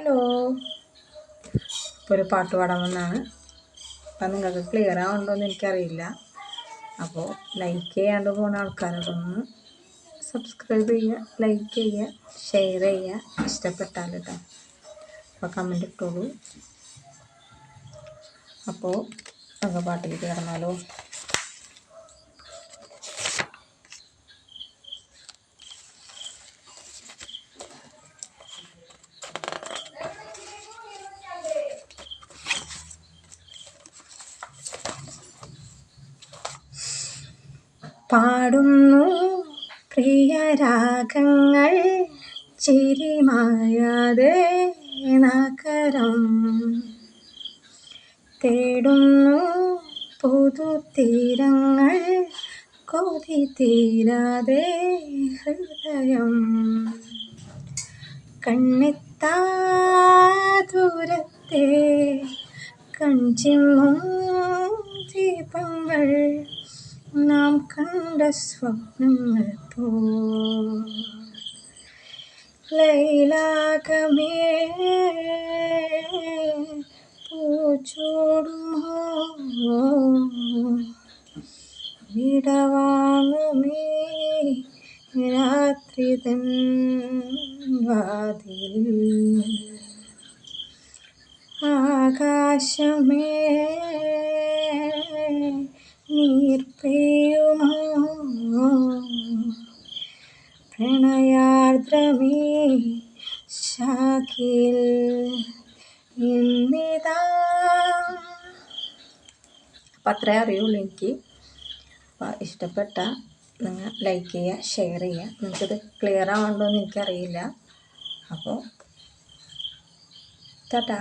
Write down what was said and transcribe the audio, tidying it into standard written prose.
Hello, ഇപ്പോൾ ഒരു പാട്ട് പാടാൻ വന്നാണ്. അപ്പം നിങ്ങൾക്ക് ക്ലിയർ ആവുന്നുണ്ടോ എന്ന് എനിക്കറിയില്ല. അപ്പോൾ ലൈക്ക് ചെയ്യാണ്ട് പോകുന്ന ആൾക്കാരോടൊന്ന് സബ്സ്ക്രൈബ് ചെയ്യുക, ലൈക്ക് ചെയ്യുക, ഷെയർ ചെയ്യുക, ഇഷ്ടപ്പെട്ടാൽ കേട്ടോ. അപ്പോൾ കമൻറ്റ് ഇട്ടോളൂ. അപ്പോൾ നമുക്ക് പാട്ടിലേക്ക് കിടന്നാലോ. പാടുന്നു പ്രിയരാഗങ്ങൾ ചിരിമായാതെ നഗരം തേടുന്നു പുതുതീരങ്ങൾ കൊതി തീരാതെ ഹൃദയം കണ്ണെത്താ ദൂരത്തെ കൺചിമ്മും ദീപങ്ങൾ നാം കണ്ട സ്വപ്നങ്ങൾ പോ ലൈലാകമേ പൂച്ചൂടുമോ വിടവാങ്ങുമേ രാത്രി തൻ വാതിൽ ആകാശമേ നീർ പെയ്യുമോ പ്രണയാർദ്രമേ ശാഖിൽ എന്നിതാ. അപ്പം അത്രേ അറിയുള്ളൂ എനിക്ക്. അപ്പോൾ ഇഷ്ടപ്പെട്ട നിങ്ങൾ ലൈക്ക് ചെയ്യുക, ഷെയർ ചെയ്യുക. നിങ്ങൾക്കിത് ക്ലിയർ ആവുന്നുണ്ടോ എന്ന് എനിക്കറിയില്ല. അപ്പോൾ ടാറ്റാ.